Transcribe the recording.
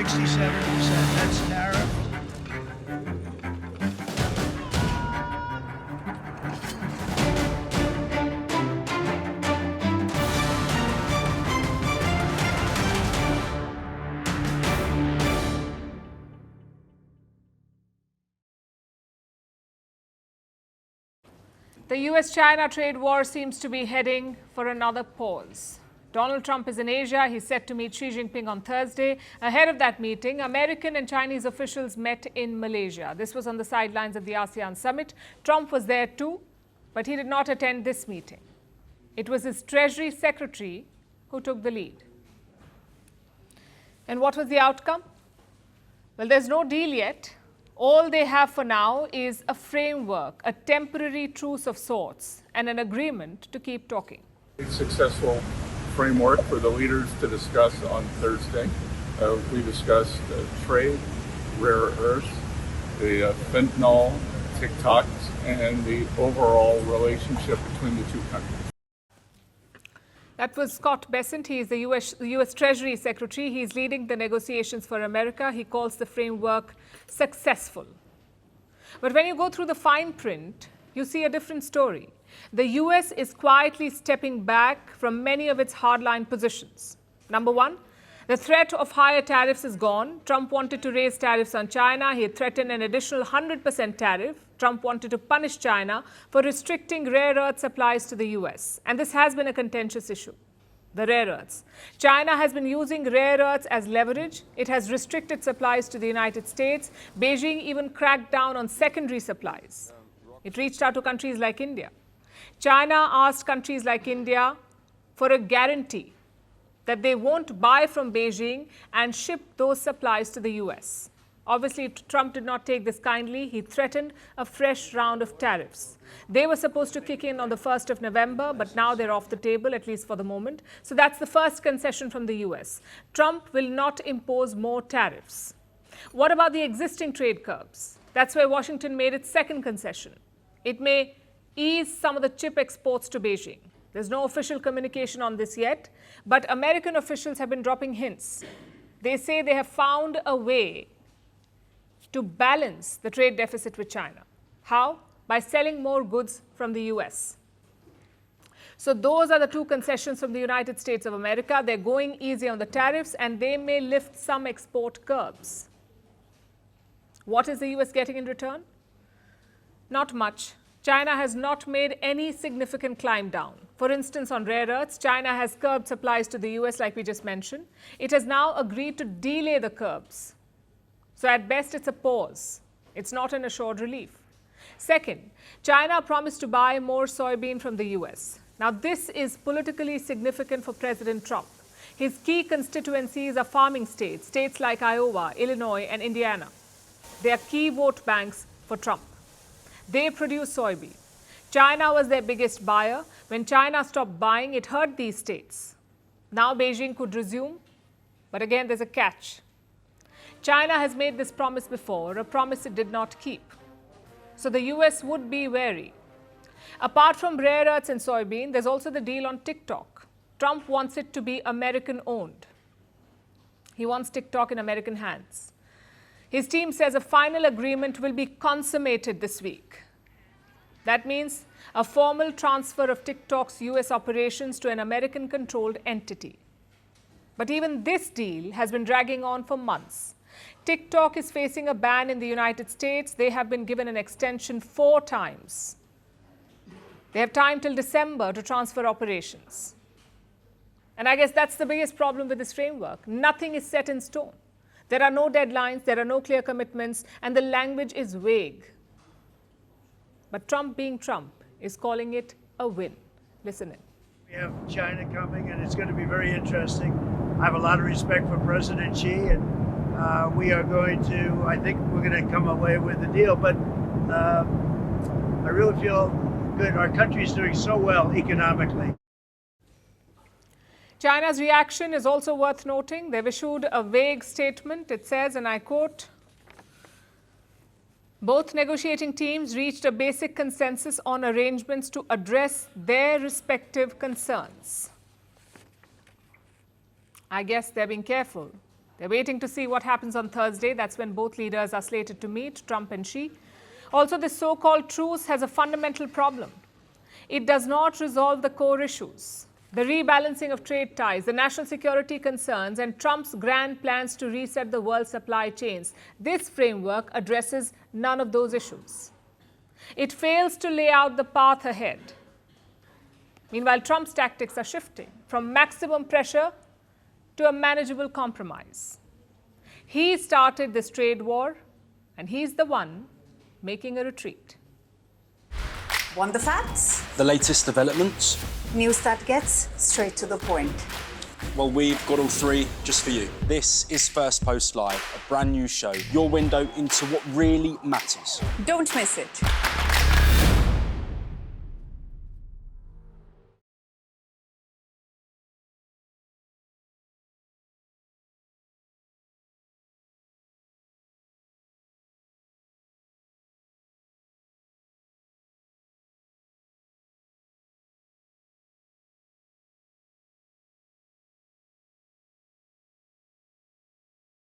67%. That's tariff. The US-China trade war seems to be heading for another pause. Donald Trump is in Asia. He's set to meet Xi Jinping on Thursday. Ahead of that meeting, American and Chinese officials met in Malaysia. This was on the sidelines of the ASEAN summit. Trump was there too, but he did not attend this meeting. It was his Treasury Secretary who took the lead. And what was the outcome? Well, there's no deal yet. All they have for now is a framework, a temporary truce of sorts, and an agreement to keep talking. A successful framework for the leaders to discuss on Thursday. We discussed trade, rare earths, the fentanyl, TikToks, and the overall relationship between the two countries. That was Scott Bessent. He is the US Treasury Secretary. He's leading the negotiations for America. He calls the framework successful. But when you go through the fine print, you see a different story. The US is quietly stepping back from many of its hardline positions. Number one, the threat of higher tariffs is gone. Trump wanted to raise tariffs on China. He threatened an additional 100% tariff. Trump wanted to punish China for restricting rare earth supplies to the US. And this has been a contentious issue, the rare earths. China has been using rare earths as leverage. It has restricted supplies to the United States. Beijing even cracked down on secondary supplies. It reached out to countries like India. China asked countries like India for a guarantee that they won't buy from Beijing and ship those supplies to the US. Obviously, Trump did not take this kindly. He threatened a fresh round of tariffs. They were supposed to kick in on the 1st of November, but now they're off the table, at least for the moment. So that's the first concession from the US. Trump will not impose more tariffs. What about the existing trade curbs? That's where Washington made its second concession. It may ease some of the chip exports to Beijing. There's no official communication on this yet, but American officials have been dropping hints. They say they have found a way to balance the trade deficit with China. How? By selling more goods from the US. So those are the two concessions from the United States of America. They're going easy on the tariffs, and they may lift some export curbs. What is the US getting in return? Not much. China has not made any significant climb down. For instance, on rare earths, China has curbed supplies to the US, like we just mentioned. It has now agreed to delay the curbs. So at best, it's a pause. It's not an assured relief. Second, China promised to buy more soybean from the US. Now, this is politically significant for President Trump. His key constituencies are farming states, states like Iowa, Illinois, and Indiana. They are key vote banks for Trump. They produce soybean. China was their biggest buyer. When China stopped buying, it hurt these states. Now Beijing could resume, but again, there's a catch. China has made this promise before, a promise it did not keep. So the US would be wary. Apart from rare earths and soybean, there's also the deal on TikTok. Trump wants it to be American-owned. He wants TikTok in American hands. His team says a final agreement will be consummated this week. That means a formal transfer of TikTok's US operations to an American-controlled entity. But even this deal has been dragging on for months. TikTok is facing a ban in the United States. They have been given an extension 4 times. They have time till December to transfer operations. And I guess that's the biggest problem with this framework. Nothing is set in stone. There are no deadlines, there are no clear commitments, and the language is vague. But Trump, being Trump, is calling it a win. Listen in. We have China coming, and it's going to be very interesting. I have a lot of respect for President Xi, and we are going to, I think we're going to come away with a deal. But I really feel good. Our country is doing so well economically. China's reaction is also worth noting. They've issued a vague statement. It says, and I quote, both negotiating teams reached a basic consensus on arrangements to address their respective concerns. I guess they're being careful They're waiting to see what happens on Thursday. That's when both leaders are slated to meet, Trump and Xi. Also, this so-called truce has a fundamental problem. It does not resolve the core issues: the rebalancing of trade ties, the national security concerns, and Trump's grand plans to reset the world supply chains. This framework addresses none of those issues. It fails to lay out the path ahead. Meanwhile, Trump's tactics are shifting from maximum pressure to a manageable compromise. He started this trade war, and he's the one making a retreat. Want the facts? The latest developments? News that gets straight to the point. Well, we've got all three just for you. This is Firstpost Live, a brand new show, your window into what really matters. Don't miss it.